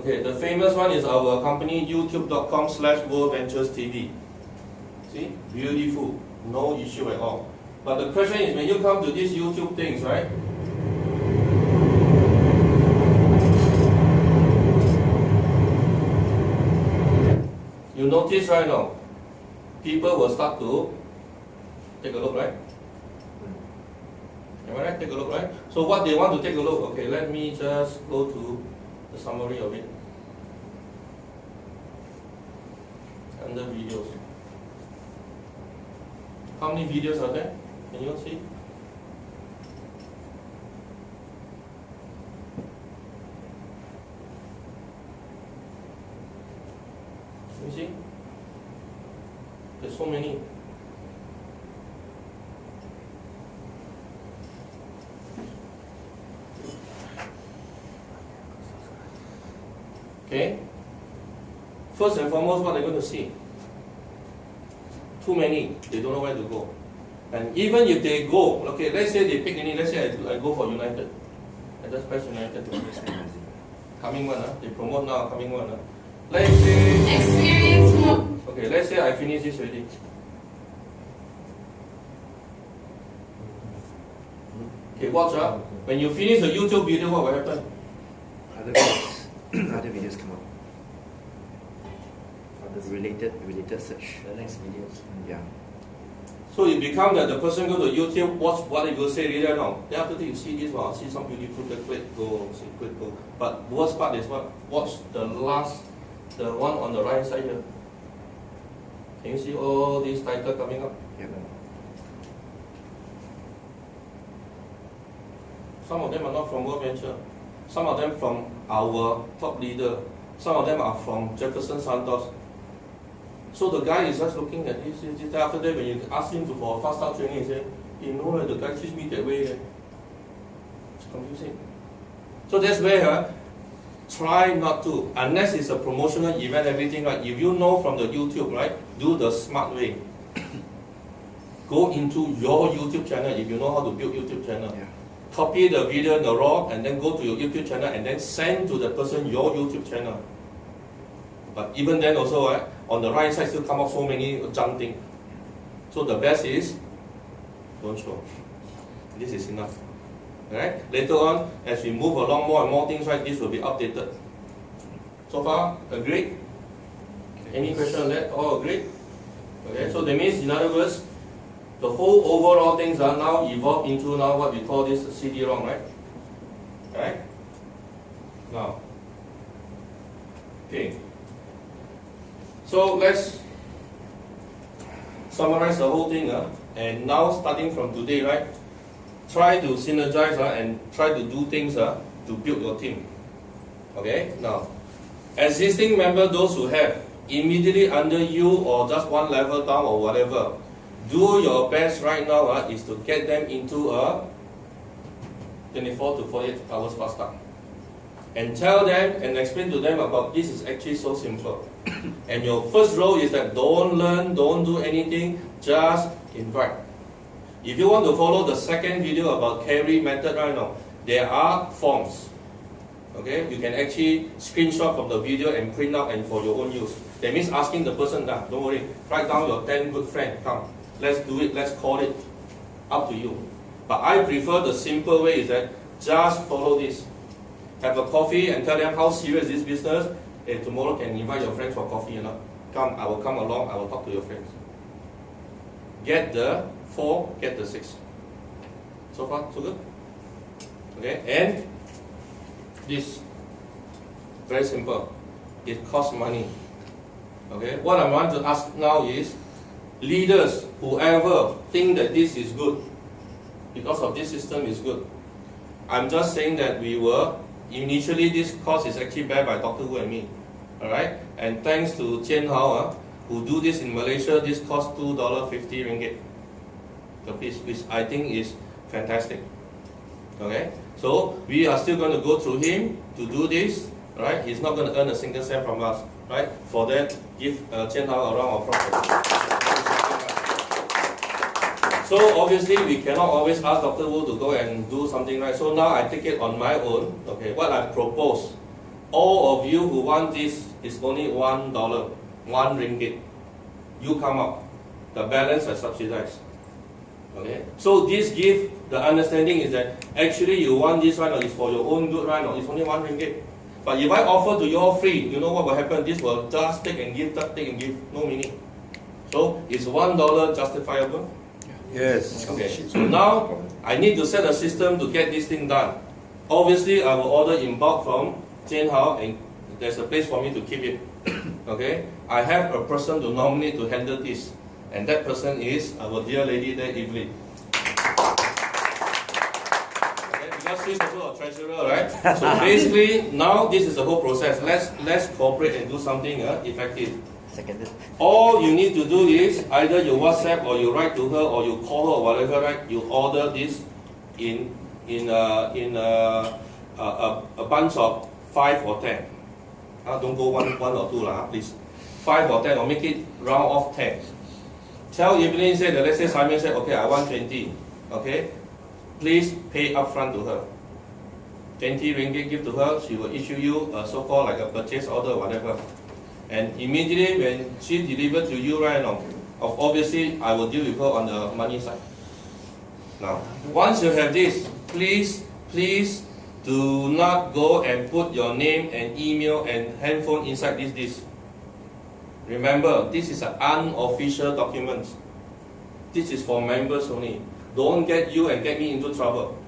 Okay, the famous one is our company, youtube.com/worldventurestv. See, beautiful, no issue at all. But the question is, when you come to these YouTube things, right? You notice right now, people will start to take a look, right? Am I right? Take a look, right? So what they want to take a look, okay, let me just go to the summary of it. Under videos. How many videos are there? Can you see? You see? There's so many. Okay? First and foremost, what they're going to see? Too many. They don't know where to go. And even if they go, okay, let's say they pick any, let's say I go for United. I just press United. Coming one, they promote now, coming one. Let's say... Experience more. Okay, let's say I finish this already. Okay, watch out. When you finish the YouTube video, what will happen? Other videos, other videos come up. Related search. The next videos. Yeah. So it becomes that the person go to YouTube, watch what it will say later on. Then after that you see this one, see some beautiful, click go, see click go. But worst part is what? Watch the last, the one on the right side here. Can you see all these titles coming up? Yeah. Some of them are not from World Venture. Some of them from our top leader. Some of them are from Jefferson Santos. So the guy is just looking at this. After that, when you ask him for a fast start training, he said, you know, the guy teach me that way. It's confusing. So that's where try not to, unless it's a promotional event, everything, right? If you know from the YouTube, right, do the smart way. Go into your YouTube channel if you know how to build YouTube channel. Yeah. Copy the video in the raw and then go to your YouTube channel and then send to the person your YouTube channel. But even then also, on the right side still come up so many junk things. So the best is, don't show. This is enough. Alright? Later on, as we move along more and more things, right, this will be updated. So far, agreed? Any question on that? All agreed? Okay, so that means, in other words, the whole overall things are now evolved into now what we call this CD-ROM, right? Right? Now, okay. So let's summarize the whole thing, and now starting from today, right? Try to synergize and try to do things to build your team. Okay? Now, existing members, those who have immediately under you or just one level down or whatever, do your best right now is to get them into a 24 to 48 hours fast start. And tell them and explain to them about this is actually so simple. And your first role is that don't learn, don't do anything, just invite. If you want to follow the second video about carry method right now, there are forms. Okay, you can actually screenshot from the video and print out and for your own use. That means asking the person, don't worry, write down your 10 good friends, come. Let's do it, let's call it, up to you. But I prefer the simple way is that just follow this. Have a coffee and tell them how serious this business. Hey, tomorrow can invite your friends for coffee or not? Come, I will come along, I will talk to your friends. Get the 4, get the 6. So far, so good? Okay, and this, very simple. It costs money. Okay, what I want to ask now is, leaders, whoever think that this is good, because of this system is good. I'm just saying that we were, initially this course is actually backed by Dr. Wu and me. Alright? And thanks to Jian Hao, who do this in Malaysia, this costs $2.50 ringgit per piece, which I think is fantastic. Okay? So we are still going to go through him to do this. Right? He's not going to earn a single cent from us. Right? For that, give Jian Hao a round of applause. So obviously we cannot always ask Dr. Wu to go and do something, right? So now I take it on my own. Okay, what I propose, all of you who want this is only $1, 1 ringgit. You come up. The balance are subsidized. Okay? So this gives the understanding is that actually you want this right now, it's for your own good right now, it's only 1 ringgit. But if I offer to you all free, you know what will happen? This will just take and give, take and give, no meaning. So is $1 justifiable? Yes. Okay, so now I need to set a system to get this thing done. Obviously, I will order in bulk from Jian Hao, and there's a place for me to keep it. Okay, I have a person to nominate to handle this, and that person is our dear lady there, Evelyn. Okay, because she's also a treasurer, right? So basically, now this is the whole process. Let's cooperate and do something effective. Seconded. All you need to do is either you WhatsApp or you write to her or you call her or whatever, right? You order this in a bunch of 5 or 10. Don't go one or two lah, please. 5 or 10 or make it round off 10. Tell Evelyn said that, let's say Simon said, okay, I want 20. Okay, please pay upfront to her. 20 ringgit give to her, she will issue you a so-called like a purchase order or whatever. And immediately when she delivers to you right now, obviously I will deal with her on the money side. Now, once you have this, please do not go and put your name and email and handphone inside this. Remember, this is an unofficial document. This is for members only. Don't get you and get me into trouble.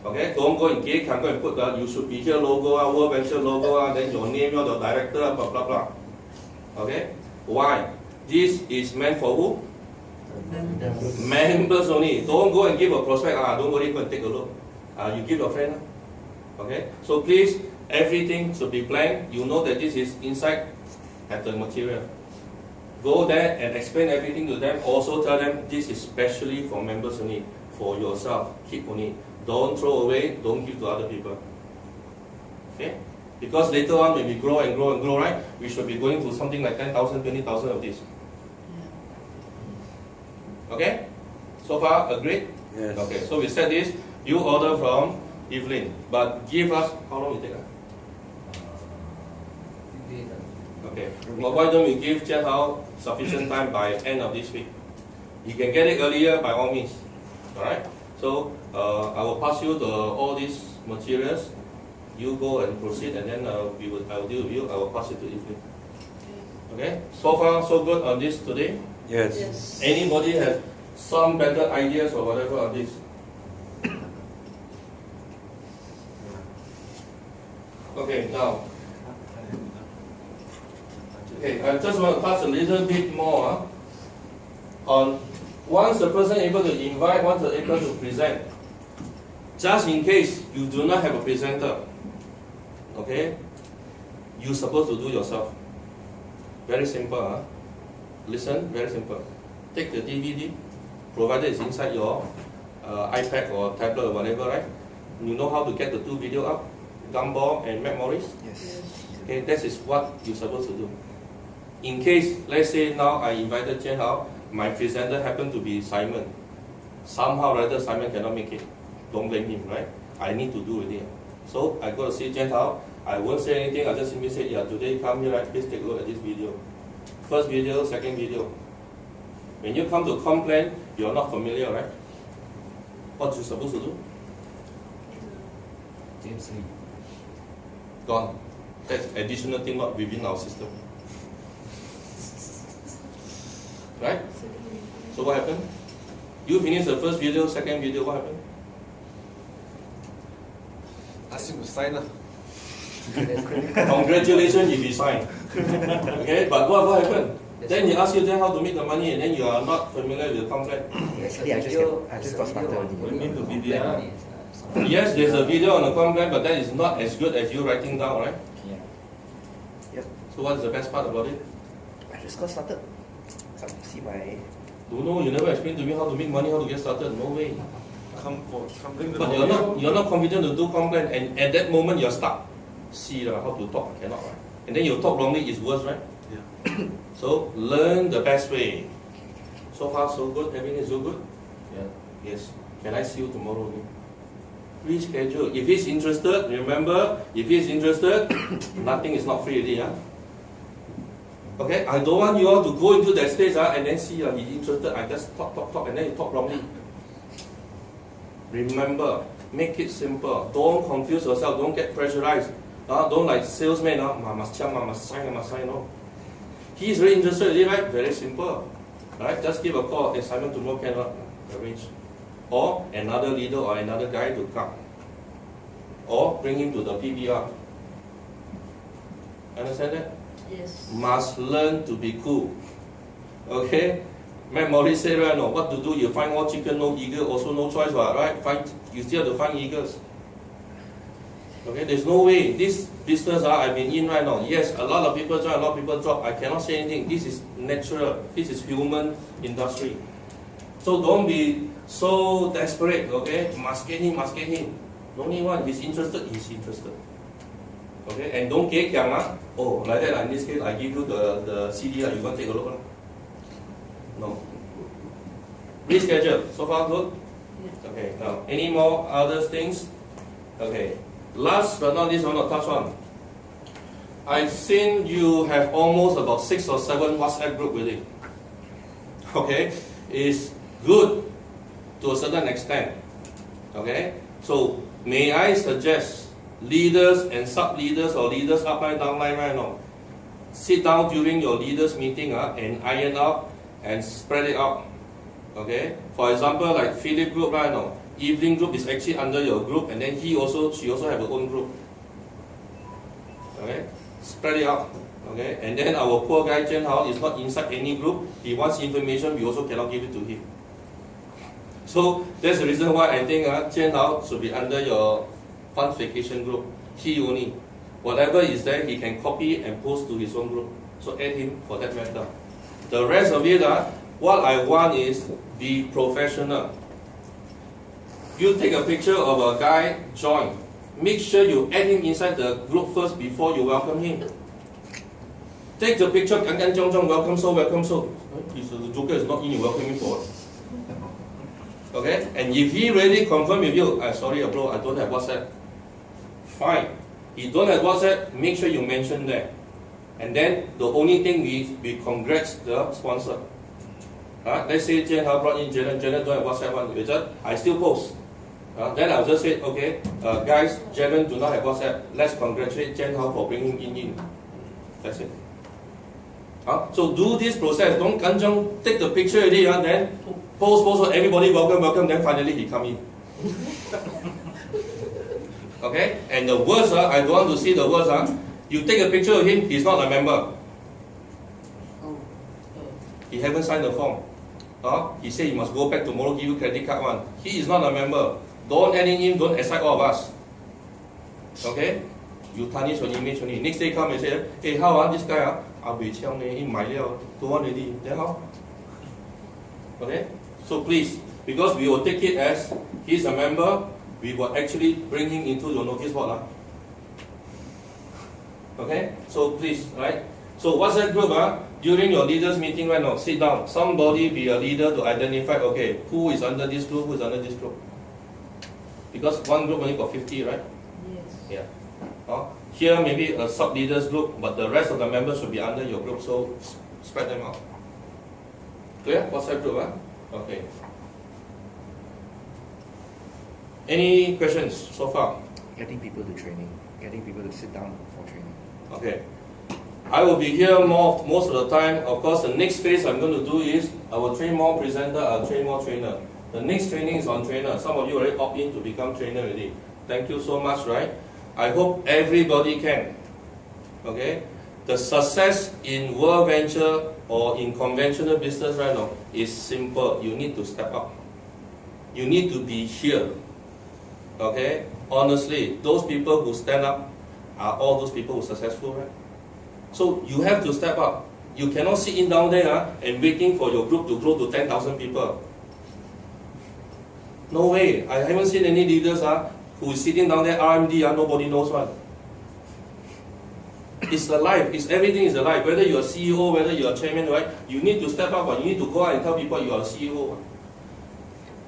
Okay, don't go and go and put the you should be here logo, World Venture logo, then your name, your director, blah blah blah. Okay? Why? This is meant for who? Members only. Don't go and give a prospect. Don't worry, go and take a look. You give your friend. Okay? So please, everything should be blank. You know that this is inside at the material. Go there and explain everything to them. Also tell them this is specially for members only. For yourself. Keep only. Don't throw away. Don't give to other people. Okay? Because later on, when we grow and grow and grow, right, we should be going to something like 10,000, 20,000 of this. Okay? So far, agreed? Yes. Okay, so we said this. You order from Evelyn, but give us, how long it take? Okay, well, why don't we give Jian Hao sufficient time by end of this week? You can get it earlier by all means. Alright? So, I will pass you all these materials. You go and proceed, and then I will deal with you. I will pass it to Evelyn. Okay? So far, so good on this today? Yes. Anybody has some better ideas or whatever on this? Okay, now. Okay, I just want to touch a little bit more on once the person able to invite, once they're able to present. Just in case you do not have a presenter, okay, you're supposed to do yourself. Very simple, Listen, very simple. Take the DVD, provided it's inside your iPad or tablet or whatever, right? You know how to get the 2 video up, Gumball and Matt Morris? Yes. Okay, that is what you're supposed to do. In case, let's say now I invited Jian Hao, my presenter happened to be Simon. Somehow or other Simon cannot make it. Don't blame him, right? I need to do with it. So I go to see Jian Hao. I won't say anything. I just simply say, yeah, today come here, right? Please take a look at this video. First video, second video. When you come to complain, you're not familiar, right? What you're supposed to do? James Lee. Gone. That's additional thing not within our system. Right? So what happened? You finish the first video, second video, what happened? Ask him to sign up. Congratulations if you sign. Okay, but what happened? Then he asks you then how to make the money, and then you are not familiar with the complaint. Actually, I just got started only. What do you mean to BBR? Yes, there's a video on the complaint, but that is not as good as you writing down, right? Yeah. Yep. So what is the best part about it? I just got started. See my. Don't know, you never explained to me how to make money, how to get started. No way. Bring the But you're not confident to do complaint, and at that moment you're stuck. See how to talk, I cannot, right? And then you talk wrongly, it's worse, right? Yeah. So learn the best way. So far so good, everything is so good? Yeah. Yes. Can I see you tomorrow again? Reschedule. If he's interested, remember, if he's interested, nothing is not free already. Yeah? Okay, I don't want you all to go into that stage and then see he's interested. I just talk, and then you talk wrongly. Remember, make it simple. Don't confuse yourself. Don't get pressurized. Don't like salesman. Must sign. No. He's very interested already, right? Very simple. Right? Just give a call. Simon tomorrow cannot arrange. Or another leader or another guy to come. Or bring him to the PBR. Understand that? Yes. Must learn to be cool. Okay? Matt Morris said, right, no, what to do? You find all chicken, no eagle, also no choice, right? You still have to find eagles. Okay, there's no way. This business I've been in right now, yes, a lot of people join, a lot of people drop. I cannot say anything. This is natural. This is human industry. So don't be so desperate, okay? Must get him. No need one. He's interested. Okay, and don't get kiang. Oh, like that, in this case, I give you the CD, you want to take a look. No. Reschedule. So far good? Yeah. Okay, now, any more other things? Okay. Last but not least, I want to touch on. I've seen you have almost about 6 or 7 WhatsApp group with it. Okay? It's good to a certain extent. Okay? So, may I suggest leaders and sub-leaders or leaders upline, downline right now, sit down during your leaders meeting and iron out and spread it out. Okay? For example, like Philip group right now, evening group is actually under your group, and then she also have her own group. Okay? Spread it out. Okay? And then our poor guy Chen Hao is not inside any group. He wants information, we also cannot give it to him. So that's the reason why I think Chen Hao should be under your fun vacation group. He only. Whatever is there, he can copy and post to his own group. So add him for that matter. The rest of it, what I want is be professional. You take a picture of a guy, join. Make sure you add him inside the group first before you welcome him. Take the picture, welcome so. If the joker is not in, you welcome him for. Okay? And if he really confirm with you, sorry bro, I don't have WhatsApp. Fine. If you don't have WhatsApp, make sure you mention that. And then the only thing we congrats the sponsor. Let's say Jen Hao brought in Jalen don't have WhatsApp one. I still post. Then I'll just say, okay, guys, Jalen do not have WhatsApp. Let's congratulate Jen Hao for bringing him in. That's it. So do this process. Don't kanjong take the picture already, then post, everybody welcome, then finally he come in. Okay? And the worst, I don't want to see the worst. You take a picture of him, he's not a member. He haven't signed the form. He said he must go back tomorrow, give you credit card one. He is not a member. Don't add him, don't excite all of us. Okay? You tarnish your image only. Next day come and say, hey, how this guy, he don't want already. Then how? Okay? So please, because we will take it as he's a member, we will actually bring him into your notice board. Okay? So please, right? So what's that group? During your leaders meeting right now, sit down. Somebody be a leader to identify, okay, who is under this group, who is under this group. Because one group only got 50, right? Yes. Yeah. Here maybe a sub-leaders group, but the rest of the members should be under your group, so spread them out. Clear? What's that group? Okay. Any questions so far? Getting people to training. Getting people to sit down for training. Okay. I will be here most of the time. Of course, the next phase I'm going to do is I will train more presenter, I'll train more trainer. The next training is on trainer. Some of you already opt in to become trainer already. Thank you so much, right? I hope everybody can. Okay? The success in world venture or in conventional business right now is simple. You need to step up. You need to be here. Okay? Honestly, those people who stand up are all those people who are successful, right? So you have to step up. You cannot sit in down there and waiting for your group to grow to 10,000 people. No way. I haven't seen any leaders who is sitting down there, RMD, nobody knows one. It's alive. Everything is alive. Whether you're a CEO, whether you're a chairman, right? You need to step up. You need to go out and tell people you are a CEO.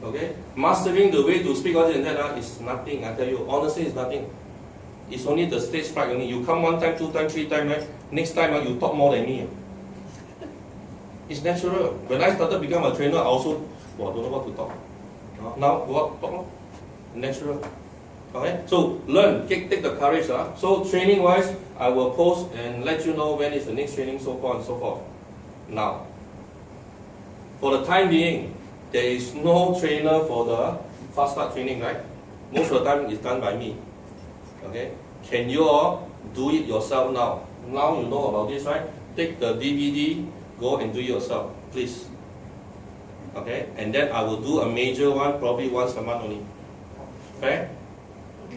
Okay? Mastering the way to speak all this and that is nothing, I tell you. Honestly, it's nothing. It's only the stage fright only. You come 1 time, 2 time, 3 time, right? Next time you talk more than me. It's natural. When I started become a trainer, I also don't know what to talk. Now, what talk? Natural. Okay? So learn, take the courage. So training wise, I will post and let you know when is the next training, so on and so forth. Now, for the time being, there is no trainer for the fast start training, right? Most of the time it's done by me. Okay? Can you all do it yourself now? Now you know about this, right? Take the DVD, go and do it yourself, please. Okay? And then I will do a major one probably once a month only. Fair?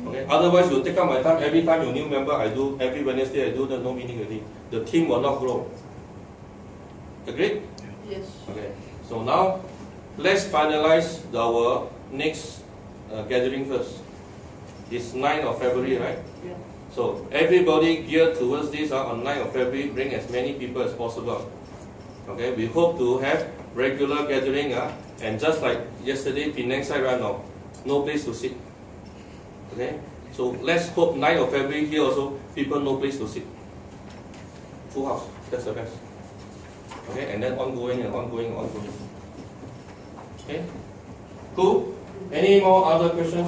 Okay? Otherwise you take up my time. Every time you new member I do, every Wednesday I do, there's no meaning already. The team will not grow. Agreed? Yes. Okay. So now let's finalize our next gathering first. It's 9th of February, right? Yeah. So everybody geared towards this on 9th of February, bring as many people as possible. Okay, we hope to have regular gathering, and just like yesterday, Penang side right now, no place to sit. Okay, so let's hope 9th of February here also, people no place to sit. Full house, that's the best. Okay, and then ongoing and ongoing and ongoing. Okay, cool. Any more other questions?